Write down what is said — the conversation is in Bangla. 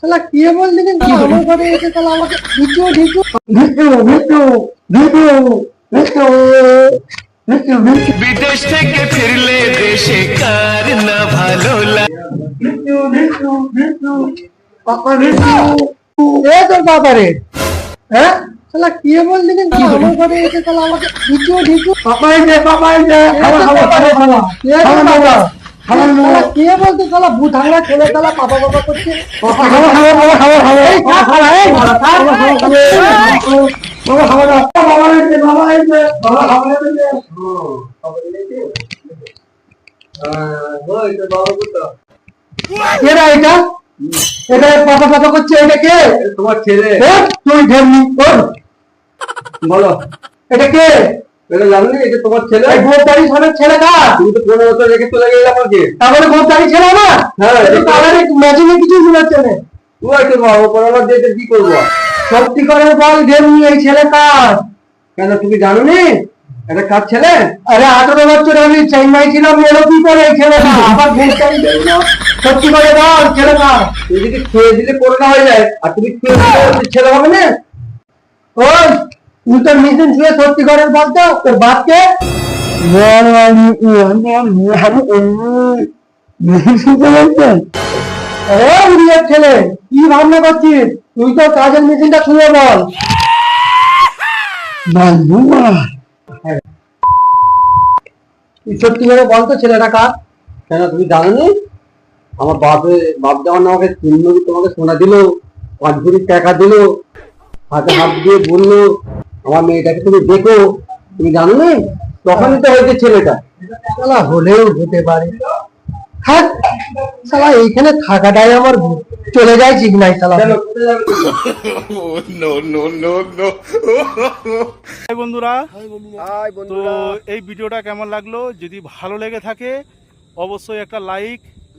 শালা কি বললি কিন্তু আমার ঘরে এসে শালা আমাকে video video video video video video video বিদেশ থেকে ফিরলে দেশে কার না ভালো লাগে। ভিডিও ভিডিও ভিডিও পাপা ভিডিও এ তোর বাবারে হ্যাঁ শালা কি বললি কিন্তু আমার ঘরে এসে শালা আমাকে ভিডিও ভিডিও পাপা এসে খাওয়া খাওয়া খাওয়া খাওয়া খাওয়া খাওয়া খাওয়া কে বলতে শালা বুধাঙ্গা ছেলে শালা পাপা পাপা করছে খাওয়া খাওয়া খাওয়া খাওয়া খাওয়া এই খা খাওয়া এই খাওয়া খাওয়া খাওয়া বাবা এসে বাবা এসে বাবা খাওয়া এসে এটা এটা পাপা পাপা করছে এটা কে তোমার ছেলে। তুই ঢেমনি বলো এটা কে এটা জানলি এটা তোমার ছেলে? এই গোদারি সনের ছেলে কার তুমি তো 15 বছর রেখে চলে গেলে আমাকে। তারপরে গোদারি ছেলে না হ্যাঁ তাহলে ম্যাজিনে কিছু শোনাচ্ছে না তুই একটু বাবা পড়াবার দিয়ে কি করবো? সত্যি করে বল ঢেমনি এই ছেলে কার কেন তুমি জানো নি এটা কার ছেলে? আরে 18 বছর আমি চেন্নাই ছিলাম এলো কি করে এই ছেলেটা আবার গোদারি সত্যি করে বল ছেলে কার তুই যদি খেয়ে দিলে করোনা হয়ে যায় আর তুমি খেয়ে দিলে ছেলে হবে না। ওই তুই তো মিশন ছুঁয়ে সত্যি করে বলতো তোর বাপকে ছেলে কি ভাবনা করছিস তুই তো কাজের মেশিনটা ছুঁয়ে বল তুই সত্যি করে বলতো ছেলেটা কার কেন তুমি জানো নি আমার বাপ যখন আমাকে তোমাকে সোনা দিল 5 ভরি টাকা দিল হাতে হাত দিয়ে বললো আমার মেয়েটাকে তুমি দেখো, তুমি জানো নি তখনই তো হয়েছে ছেলেটা। শালা হলেও হতে পারে হ্যাঁ শালা এইখানে থাকাটাই আমার ভুল। চলে যায় ঠিক নাই শালা হাই বন্ধুরা, তো এই ভিডিওটা কেমন লাগলো? যদি ভালো লেগে থাকে অবশ্যই একটা লাইক